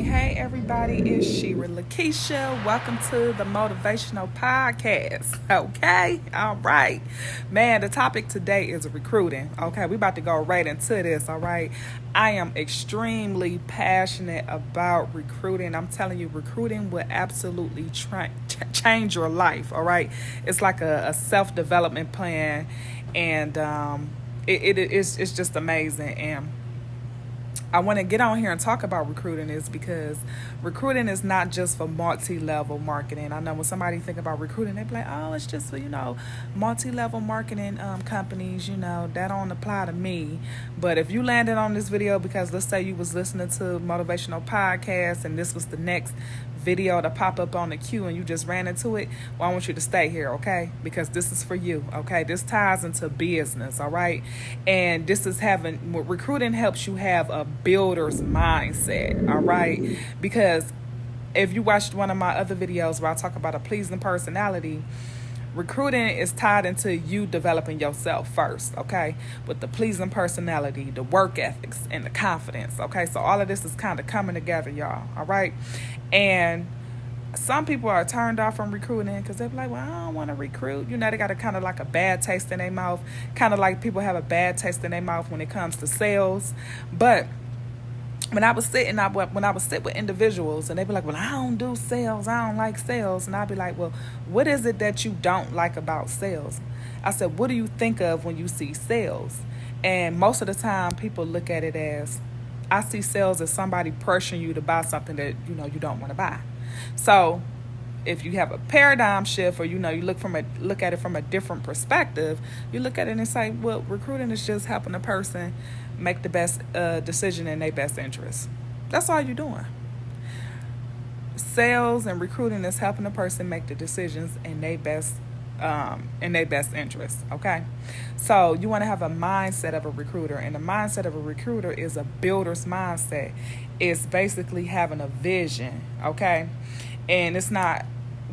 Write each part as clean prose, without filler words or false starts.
Hey, everybody, it's Shira Lakeisha. Welcome to the Motivational Podcast. Okay, all right. Man, the topic today is recruiting. Okay, we about to go right into this, all right. I am extremely passionate about recruiting. I'm telling you, recruiting will absolutely change your life, all right. It's like a self-development plan, and it's just amazing. And I want to get on here and talk about recruiting is because recruiting is not just for multi-level marketing. I know when somebody think about recruiting, they be like, oh, it's just for, multi-level marketing companies, that don't apply to me. But if you landed on this video because let's say you was listening to motivational podcasts and this was the next video to pop up on the queue and you just ran into it, well, I want you to stay here, okay? Because this is for you, okay? This ties into business, all right? And this is recruiting helps you have a builder's mindset, all right? Because if you watched one of my other videos where I talk about a pleasing personality, recruiting is tied into you developing yourself first, okay? With the pleasing personality, the work ethics, and the confidence, okay? So all of this is kind of coming together, y'all, all right? And some people are turned off from recruiting because they're like, well, I don't want to recruit. They got a kind of like a bad taste in their mouth, kind of like people have a bad taste in their mouth when it comes to sales. But when I was sit with individuals and they be like, well, I don't do sales, I don't like sales. And I'd be like, well, what is it that you don't like about sales? I said, what do you think of when you see sales? And most of the time people look at it as, I see sales as somebody pressuring you to buy something that, you don't want to buy. So if you have a paradigm shift or, you look at it from a different perspective, you look at it and say, well, recruiting is just helping a person make the best decision in their best interest. That's all you're doing. Sales and recruiting is helping a person make the decisions in their best interest, okay? So you want to have a mindset of a recruiter, and the mindset of a recruiter is a builder's mindset. It's basically having a vision, okay? And it's not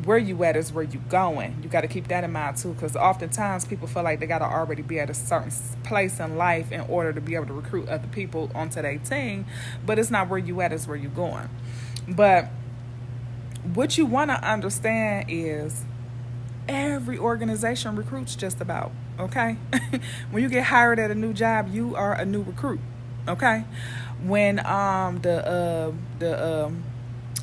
where you at, is where you going. You got to keep that in mind too, because oftentimes people feel like they got to already be at a certain place in life in order to be able to recruit other people onto their team, but it's not where you at, is where you going. But what you want to understand is every organization recruits just about, okay? When you get hired at a new job, you are a new recruit, okay? When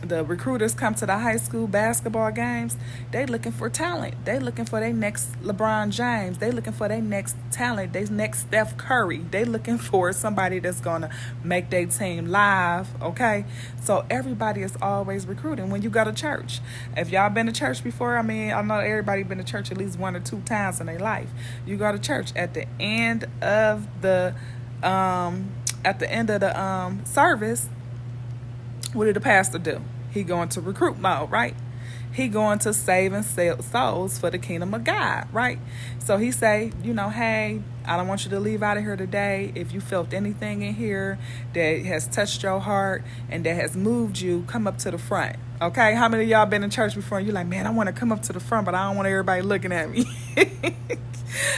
the recruiters come to the high school basketball games, they looking for talent. They looking for their next LeBron James. They looking for their next talent, their next Steph Curry. They looking for somebody that's going to make their team live, okay? So everybody is always recruiting. When you go to church, if y'all been to church before, I know everybody been to church at least 1 or 2 times in their life. You go to church at the end of the service. What did the pastor do? He going to recruit mode, right? He going to save and sell souls for the kingdom of God, right? So he say, hey, I don't want you to leave out of here today. If you felt anything in here that has touched your heart and that has moved you, come up to the front. Okay, how many of y'all been in church before and you're like, man, I want to come up to the front, but I don't want everybody looking at me.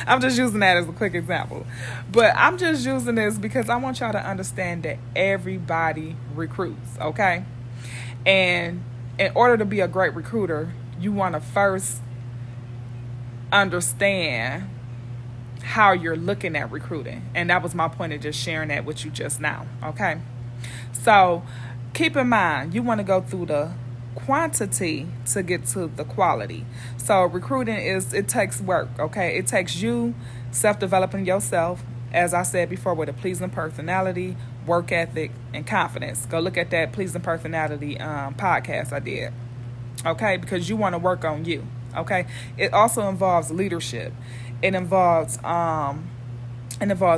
I'm just using that as a quick example. But I'm just using this because I want y'all to understand that everybody recruits, okay? And in order to be a great recruiter, you want to first understand how you're looking at recruiting. And that was my point of just sharing that with you just now, okay? So keep in mind, you want to go through the quantity to get to the quality. So recruiting it takes work, okay? It takes you self-developing yourself, as I said before, with a pleasing personality, work ethic, and confidence. Go look at that pleasing personality podcast I did, okay? Because you want to work on you, okay? It also involves leadership. It involves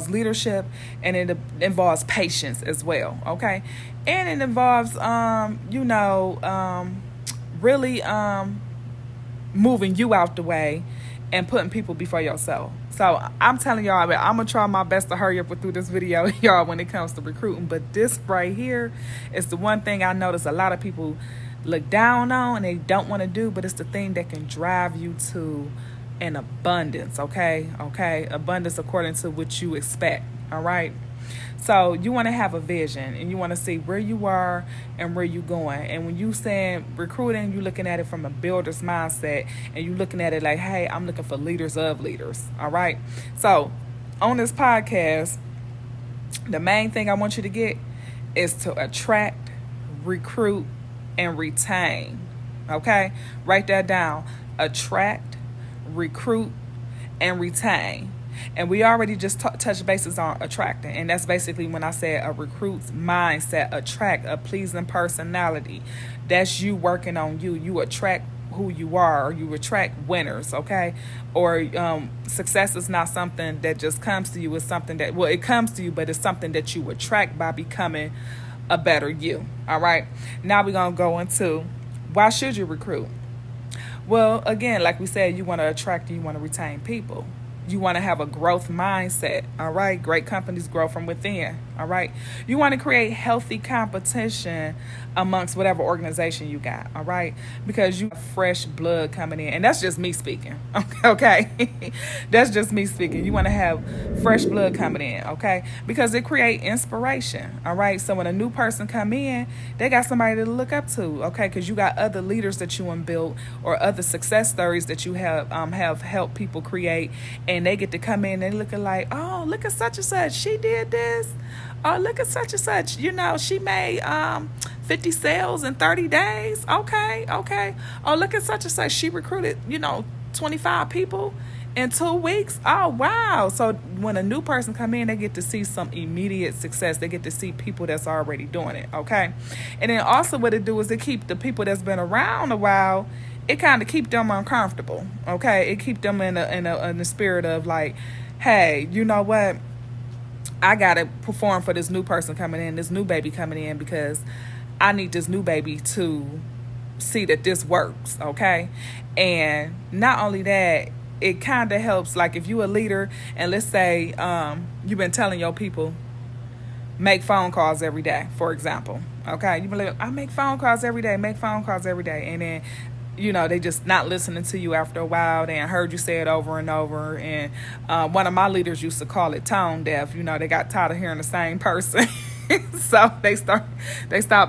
leadership, and it involves patience as well, okay? And it involves, really moving you out the way and putting people before yourself. So I'm telling y'all, I'm going to try my best to hurry up through this video, y'all, when it comes to recruiting. But this right here is the one thing I notice a lot of people look down on and they don't want to do, but it's the thing that can drive you to an abundance, okay? Abundance according to what you expect, all right? So you want to have a vision, and you want to see where you are and where you're going. And when you saying recruiting, you're looking at it from a builder's mindset, and you're looking at it like, hey, I'm looking for leaders of leaders. All right. So on this podcast, the main thing I want you to get is to attract, recruit, and retain. Okay? Write that down. Attract, recruit, and retain. And we already just touched bases on attracting. And that's basically when I said a recruit's mindset, attract a pleasing personality. That's you working on you. You attract who you are, or you attract winners, okay? Or success is not something that just comes to you. It's something that, well, it comes to you, but it's something that you attract by becoming a better you, all right? Now we're going to go into why should you recruit? Well, again, like we said, you want to attract and you want to retain people. You want to have a growth mindset, all right? Great companies grow from within, all right? You want to create healthy competition amongst whatever organization you got, all right? Because you have fresh blood coming in. And that's just me speaking, okay? That's just me speaking. You want to have fresh blood coming in, okay? Because it creates inspiration, all right? So when a new person come in, they got somebody to look up to, okay? Because you got other leaders that you built, or other success stories that you have helped people create, and they get to come in and looking like, oh, look at such and such, she did this. Oh, look at such and such, she made 50 sales in 30 days. Okay. Oh, look at such and such, she recruited 25 people in 2 weeks. Oh, wow. So when a new person come in, they get to see some immediate success. They get to see people that's already doing it, okay? And then also what it do is it keep the people that's been around a while, it kind of keep them uncomfortable, okay? It keep them in the spirit of like, hey, you know what? I got to perform for this new person coming in, this new baby coming in, because I need this new baby to see that this works, okay? And not only that, it kind of helps, like if you a leader and let's say you've been telling your people, make phone calls every day, for example, okay? You be like, I make phone calls every day, and then they just not listening to you after a while. They heard you say it over and over. And one of my leaders used to call it tone deaf. They got tired of hearing the same person. So they stop,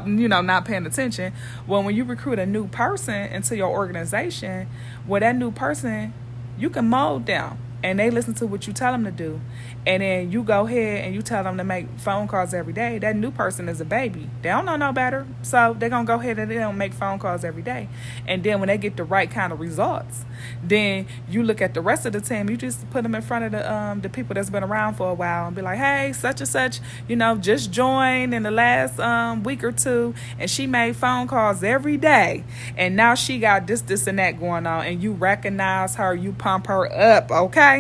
not paying attention. Well, when you recruit a new person into your organization, well, that new person, you can mold them. And they listen to what you tell them to do. And then you go ahead and you tell them to make phone calls every day. That new person is a baby. They don't know no better. So they're going to go ahead and they don't make phone calls every day. And then when they get the right kind of results, then you look at the rest of the team. You just put them in front of the people that's been around for a while and be like, hey, such and such, just joined in the last week or two. And she made phone calls every day. And now she got this, and that going on. And you recognize her. You pump her up, okay?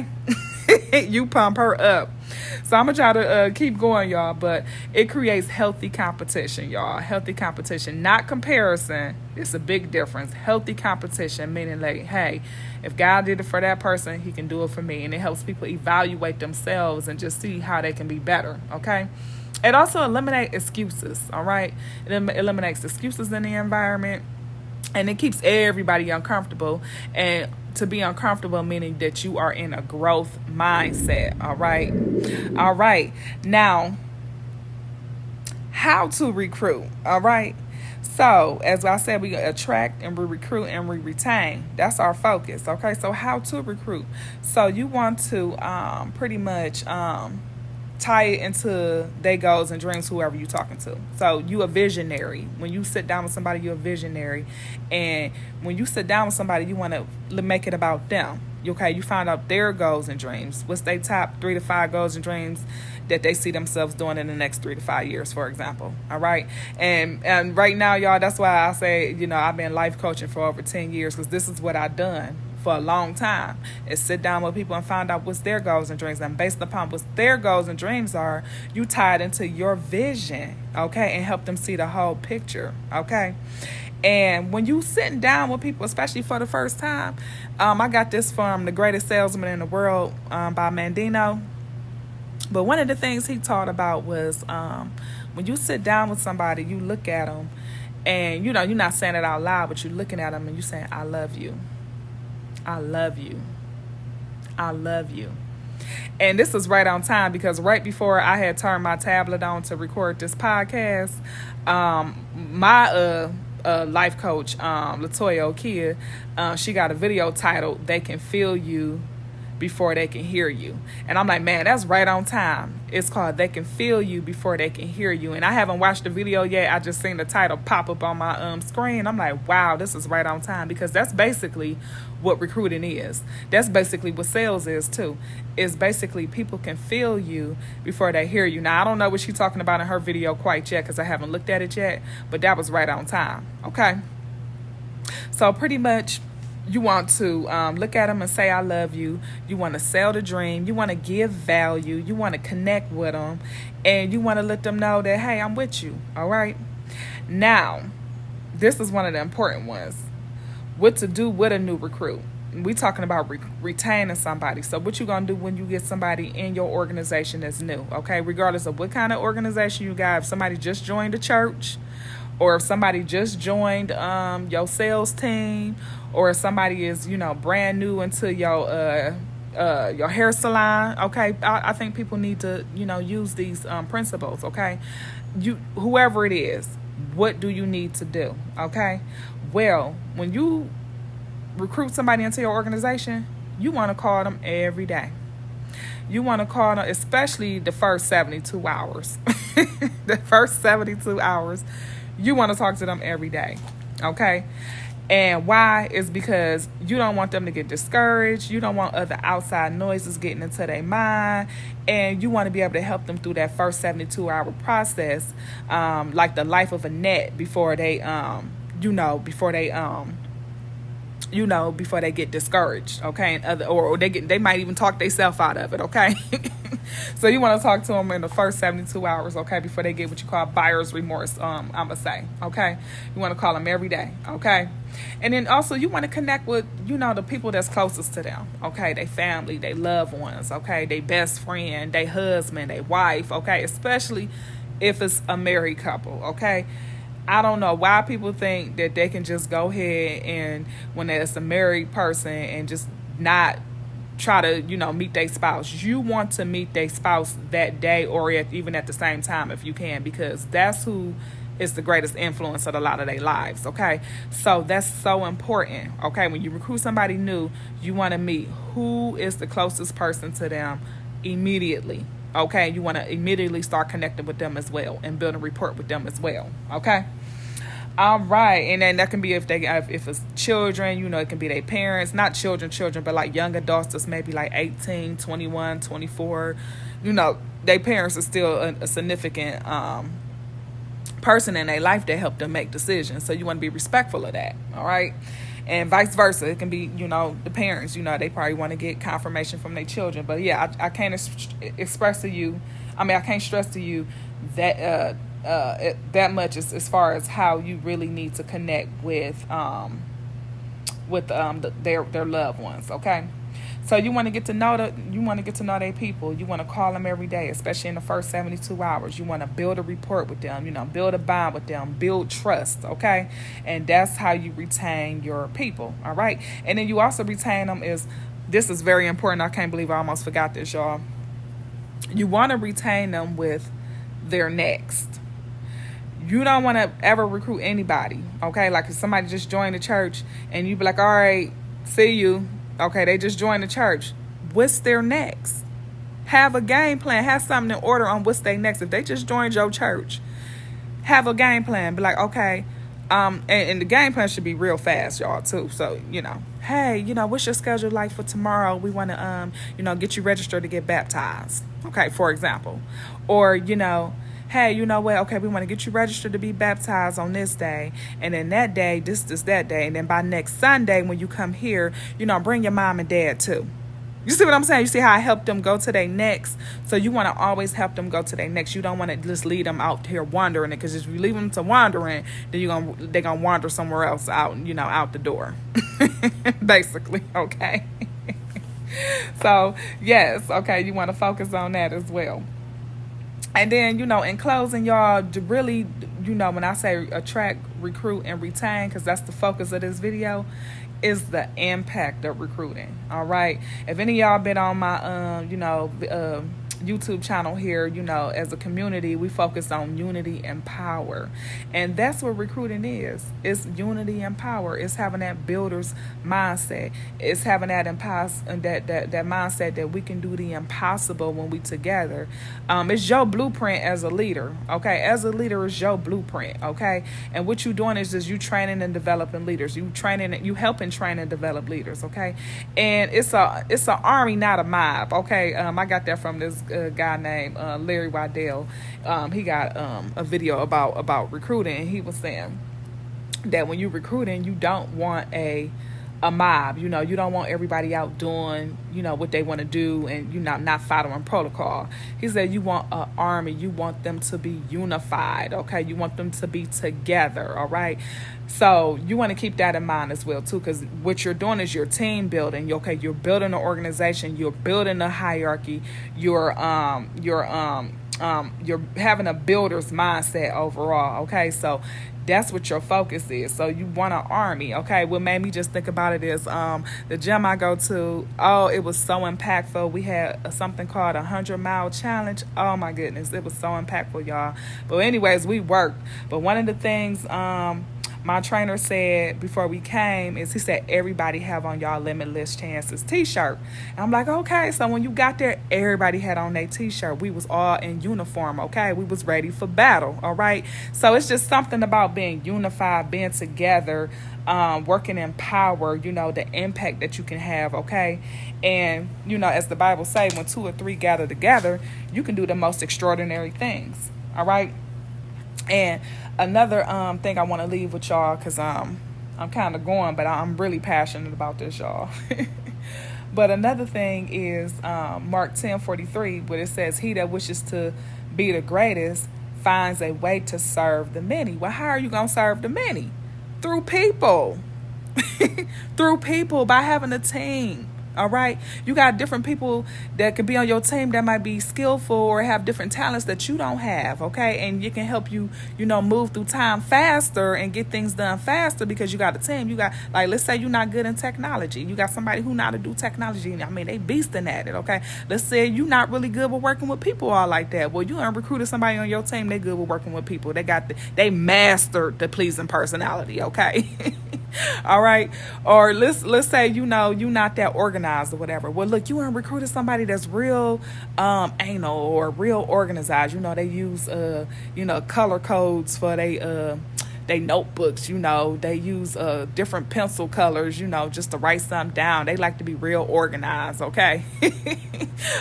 You pump her up. So I'm gonna try to keep going, y'all, but it creates healthy competition, y'all. Healthy competition, not comparison. It's a big difference. Healthy competition, meaning like, hey, if God did it for that person, he can do it for me. And it helps people evaluate themselves and just see how they can be better, okay? It also eliminates excuses, all right? It eliminates excuses in the environment, and it keeps everybody uncomfortable. And to be uncomfortable meaning that you are in a growth mindset, all right? Now, how to recruit, all right? So, as I said, we attract and we recruit and we retain. That's our focus, okay? So, how to recruit? So, you want to pretty much tie it into their goals and dreams, whoever you're talking to. So you a visionary. When you sit down with somebody, you're a visionary. And when you sit down with somebody, you want to make it about them. Okay, you find out their goals and dreams. What's their top 3 to 5 goals and dreams that they see themselves doing in the next 3 to 5 years, for example. All right. And right now, y'all, that's why I say, I've been life coaching for over 10 years, because this is what I've done for a long time, is sit down with people and find out what's their goals and dreams. And based upon what their goals and dreams are, you tie it into your vision, okay, and help them see the whole picture, okay? And when you sitting down with people, especially for the first time, I got this from The Greatest Salesman in the World by Mandino. But one of the things he taught about was when you sit down with somebody, you look at them, and you're not saying it out loud, but you're looking at them and you're saying, I love you. I love you. I love you. And this was right on time because right before I had turned my tablet on to record this podcast, my life coach, Latoya Okia, she got a video titled "They Can Feel You Before They Can Hear You." And I'm like, man, that's right on time. It's called "They Can Feel You Before They Can Hear You." And I haven't watched the video yet. I just seen the title pop up on my screen. I'm like, wow, this is right on time, because that's basically what recruiting is. That's basically what sales is too. It's basically people can feel you before they hear you. Now, I don't know what she's talking about in her video quite yet because I haven't looked at it yet, but that was right on time. Okay. So pretty much, you want to look at them and say, I love you. You want to sell the dream. You want to give value. You want to connect with them. And you want to let them know that, hey, I'm with you. All right. Now, this is one of the important ones. What to do with a new recruit. We talking about retaining somebody. So what you going to do when you get somebody in your organization that's new, okay? Regardless of what kind of organization you got. If somebody just joined the church, or if somebody just joined your sales team, or if somebody is, brand new into your hair salon, okay? I think people need to, use these principles, okay? Whoever it is, what do you need to do, okay? Well, when you recruit somebody into your organization, you want to call them every day. You want to call them, especially the first 72 hours. The first 72 hours, you want to talk to them every day, okay? And why is because you don't want them to get discouraged. You don't want other outside noises getting into their mind. And you want to be able to help them through that first 72-hour process, like the life of a net before they, before they get discouraged, okay? And or they might even talk themselves out of it, okay? So you want to talk to them in the first 72 hours, okay, before they get what you call buyer's remorse, I'm going to say, okay? You want to call them every day, okay? And then also you want to connect with, the people that's closest to them, okay? They family, they loved ones, okay? They best friend, they husband, they wife, okay? Especially if it's a married couple, okay? I don't know why people think that they can just go ahead and when it's a married person and just not try to, meet their spouse. You want to meet their spouse that day or even at the same time if you can, because that's who is the greatest influence of a lot of their lives, okay? So that's so important, okay? When you recruit somebody new, you want to meet who is the closest person to them immediately, okay? You want to immediately start connecting with them as well and build a rapport with them as well, okay? All right. And then that can be if it's children, it can be their parents, not children, but like young adults that's maybe like 18, 21, 24. Their parents are still a significant person in their life that help them make decisions. So you want to be respectful of that. All right. And vice versa. It can be, the parents, they probably want to get confirmation from their children. But yeah, I can't express to you, I can't stress to you that that much as far as how you really need to connect with their loved ones, okay? So you want to get to know their people. You want to call them every day, especially in the first 72 hours. You want to build a rapport with them, build a bond with them, build trust, okay? And that's how you retain your people, all right? And then you also retain them this is very important. I can't believe I almost forgot this, y'all. You want to retain them with their next. You don't want to ever recruit anybody, okay? Like if somebody just joined the church and you be like, all right, see you. Okay, they just joined the church. What's their next? Have a game plan. Have something in order on what's their next. If they just joined your church, have a game plan. Be like, okay, and the game plan should be real fast, y'all, too. So, hey, what's your schedule like for tomorrow? We want to, get you registered to get baptized. Okay, for example. Or, hey, you know what? Okay, we want to get you registered to be baptized on this day. And then that day, this, that day. And then by next Sunday, when you come here, bring your mom and dad too. You see what I'm saying? You see how I help them go to their next? So you want to always help them go to their next. You don't want to just leave them out here wandering it. Because if you leave them to wandering, then they're going to wander somewhere else out, out the door. Basically, okay? So, yes, okay, you want to focus on that as well. And then, in closing, y'all, to really, when I say attract, recruit and retain, because that's the focus of this video, is the impact of recruiting. All right. If any of y'all been on my, YouTube channel here, as a community, we focus on unity and power. And that's what recruiting is. It's unity and power. It's having that builder's mindset. It's having that that mindset that we can do the impossible when we together. It's your blueprint as a leader. Okay. As a leader, it's your blueprint. Okay. And what you're doing is just you training and developing leaders. You helping train and develop leaders. Okay. And it's an army, not a mob. Okay. I got that from this guy named Larry Waddell. He got a video about recruiting, and he was saying that when you're recruiting, you don't want a mob. You don't want everybody out doing what they want to do, and not following protocol. He said you want an army. You want them to be unified. Okay, you want them to be together. All right. So you want to keep that in mind as well too, because what you're doing is you're team building. Okay, you're building an organization. You're building a hierarchy. You're having a builder's mindset overall. Okay, so that's what your focus is. So you want an army. Okay, what made me just think about it is the gym I go to. Oh, it was so impactful. We had something called 100-mile challenge. Oh my goodness, it was so impactful, y'all. But anyways, we worked. But one of the things my trainer said before we came is he said, everybody have on y'all limitless chances t-shirt. And I'm like, okay. So when you got there, everybody had on their t-shirt. We was all in uniform. Okay. We was ready for battle. All right. So it's just something about being unified, being together, working in power, the impact that you can have. Okay. And, as the Bible says, when 2 or 3 gather together, you can do the most extraordinary things. All right. And another thing I want to leave with y'all, because I'm kind of going, but I'm really passionate about this, y'all. But another thing is Mark 10:43, where it says, he that wishes to be the greatest finds a way to serve the many. Well, how are you going to serve the many? Through people. Through people, by having a team. All right. You got different people that could be on your team that might be skillful or have different talents that you don't have. OK, and you can help you, move through time faster and get things done faster because you got a team. You got, like, let's say you're not good in technology. You got somebody who know how to do technology. I mean, they beasting at it. OK, let's say you're not really good with working with people all like that. Well, you recruited somebody on your team. They good with working with people. They mastered the pleasing personality. OK. All right. Or let's say, you not that organized or whatever. Well, look, you recruited somebody that's real anal or real organized. They use color codes for they notebooks. They use different pencil colors, just to write something down. They like to be real organized. Okay.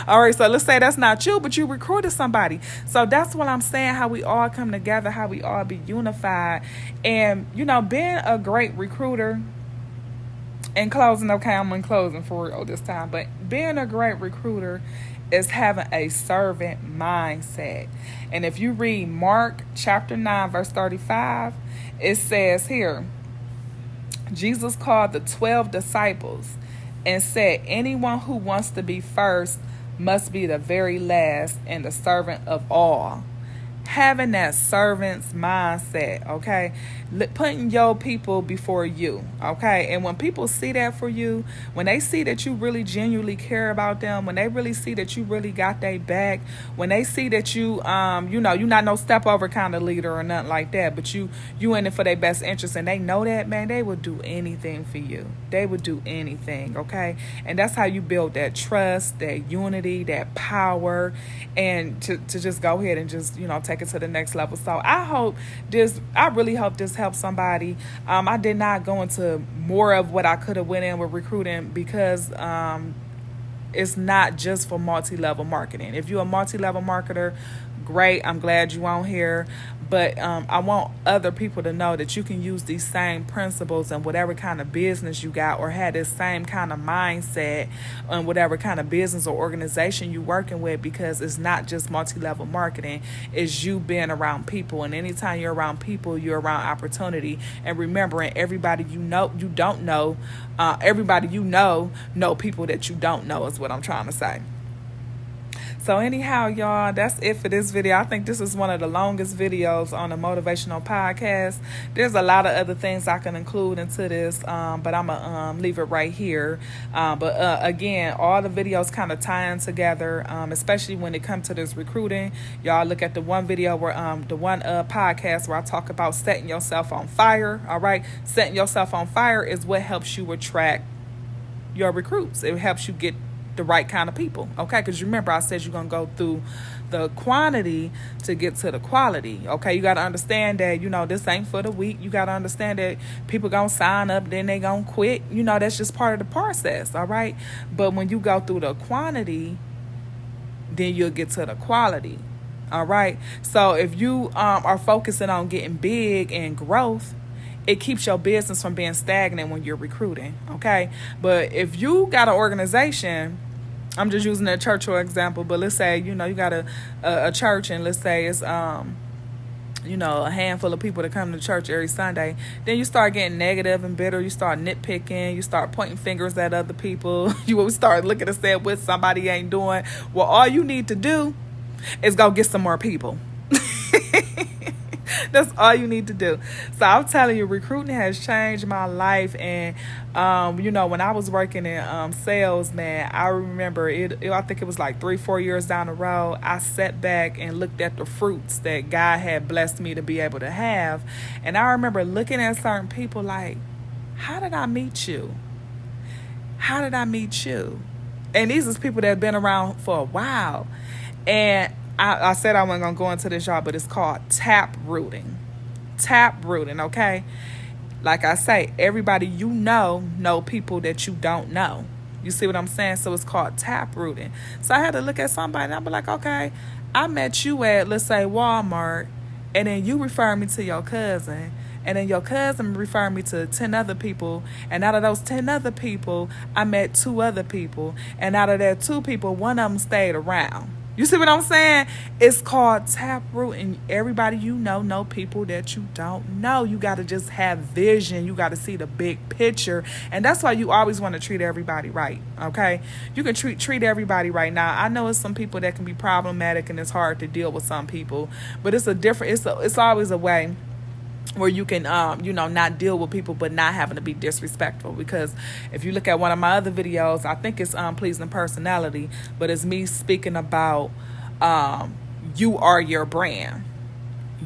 All right. So let's say that's not you, but you recruited somebody. So that's what I'm saying, how we all come together, how we all be unified. And, being a great recruiter, in closing, okay, I'm in closing for real this time, but being a great recruiter is having a servant mindset. And if you read Mark chapter 9, verse 35, it says here, Jesus called the 12 disciples and said, anyone who wants to be first must be the very last and the servant of all. Having that servant's mindset, okay? Putting your people before you, okay? And when people see that for you, when they see that you really genuinely care about them, when they really see that you really got their back, when they see that you, you're not no step over kind of leader or nothing like that, but you in it for their best interest, and they know that, man, they would do anything for you. They would do anything, okay? And that's how you build that trust, that unity, that power, and to just go ahead and just, take it to the next level. So I really hope this helps somebody. I did not go into more of what I could have went in with recruiting because it's not just for multi-level marketing. If you're a multi-level marketer, great. I'm glad you on here. But I want other people to know that you can use these same principles in whatever kind of business you got, or have this same kind of mindset on whatever kind of business or organization you're working with, because it's not just multi-level marketing. It's you being around people. And anytime you're around people, you're around opportunity. And remembering, everybody you don't know, everybody know people that you don't know is what I'm trying to say. So anyhow, y'all, that's it for this video. I think this is one of the longest videos on the motivational podcast. There's a lot of other things I can include into this, but I'm gonna leave it right here. But again, all the videos kind of tie in together, especially when it comes to this recruiting. Y'all look at the one video where the one podcast where I talk about setting yourself on fire. All right, setting yourself on fire is what helps you attract your recruits. It helps you get the right kind of people, okay? Because you remember I said you're going to go through the quantity to get to the quality, okay? You got to understand that, this ain't for the weak. You got to understand that people going to sign up, then they going to quit. That's just part of the process, all right? But when you go through the quantity, then you'll get to the quality, all right? So if you are focusing on getting big and growth, it keeps your business from being stagnant when you're recruiting, okay? But if you got an organization, I'm just using a church for example, but let's say, you got a church and let's say it's, a handful of people that come to church every Sunday, then you start getting negative and bitter. You start nitpicking. You start pointing fingers at other people. You will start looking and saying what somebody ain't doing. Well, all you need to do is go get some more people. That's all you need to do. So I'm telling you, recruiting has changed my life. And, when I was working in sales, man, I remember I think it was like 3-4 years down the road, I sat back and looked at the fruits that God had blessed me to be able to have. And I remember looking at certain people like, how did I meet you? How did I meet you? And these is people that have been around for a while. And I said I wasn't going to go into this, y'all, but it's called tap rooting. Tap rooting, okay? Like I say, everybody know people that you don't know. You see what I'm saying? So it's called tap rooting. So I had to look at somebody and I'd be like, okay, I met you at, let's say, Walmart, and then you refer me to your cousin, and then your cousin referred me to 10 other people, and out of those 10 other people, I met 2 other people, and out of that 2 people, one of them stayed around. You see what I'm saying? It's called taproot, and everybody know people that you don't know. You got to just have vision. You got to see the big picture, and that's why you always want to treat everybody right, okay? You can treat everybody right. Now, I know it's some people that can be problematic, and it's hard to deal with some people, but it's always a way where you can, not deal with people, but not having to be disrespectful. Because if you look at one of my other videos, I think it's Pleasing Personality, but it's me speaking about you are your brand.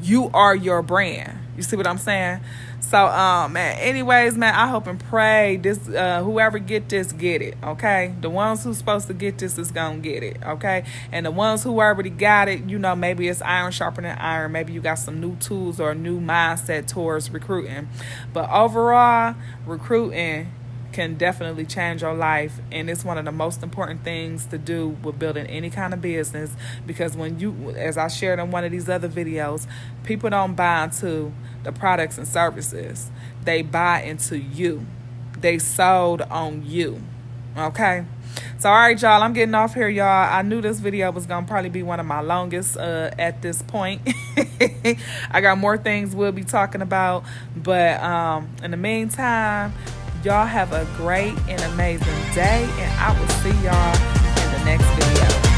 You are your brand. You see what I'm saying? So, man, anyways, man, I hope and pray this, whoever get this, get it, okay? The ones who's supposed to get this is gonna get it, okay? And the ones who already got it, maybe it's iron sharpening iron. Maybe you got some new tools or a new mindset towards recruiting. But overall, recruiting can definitely change your life, and it's one of the most important things to do with building any kind of business, because when you, as I shared in one of these other videos, people don't buy into the products and services, they buy into you. They sold on you, okay? So all right, y'all, I'm getting off here, y'all. I knew this video was gonna probably be one of my longest at this point. I got more things we'll be talking about, but in the meantime, y'all have a great and amazing day, and I will see y'all in the next video.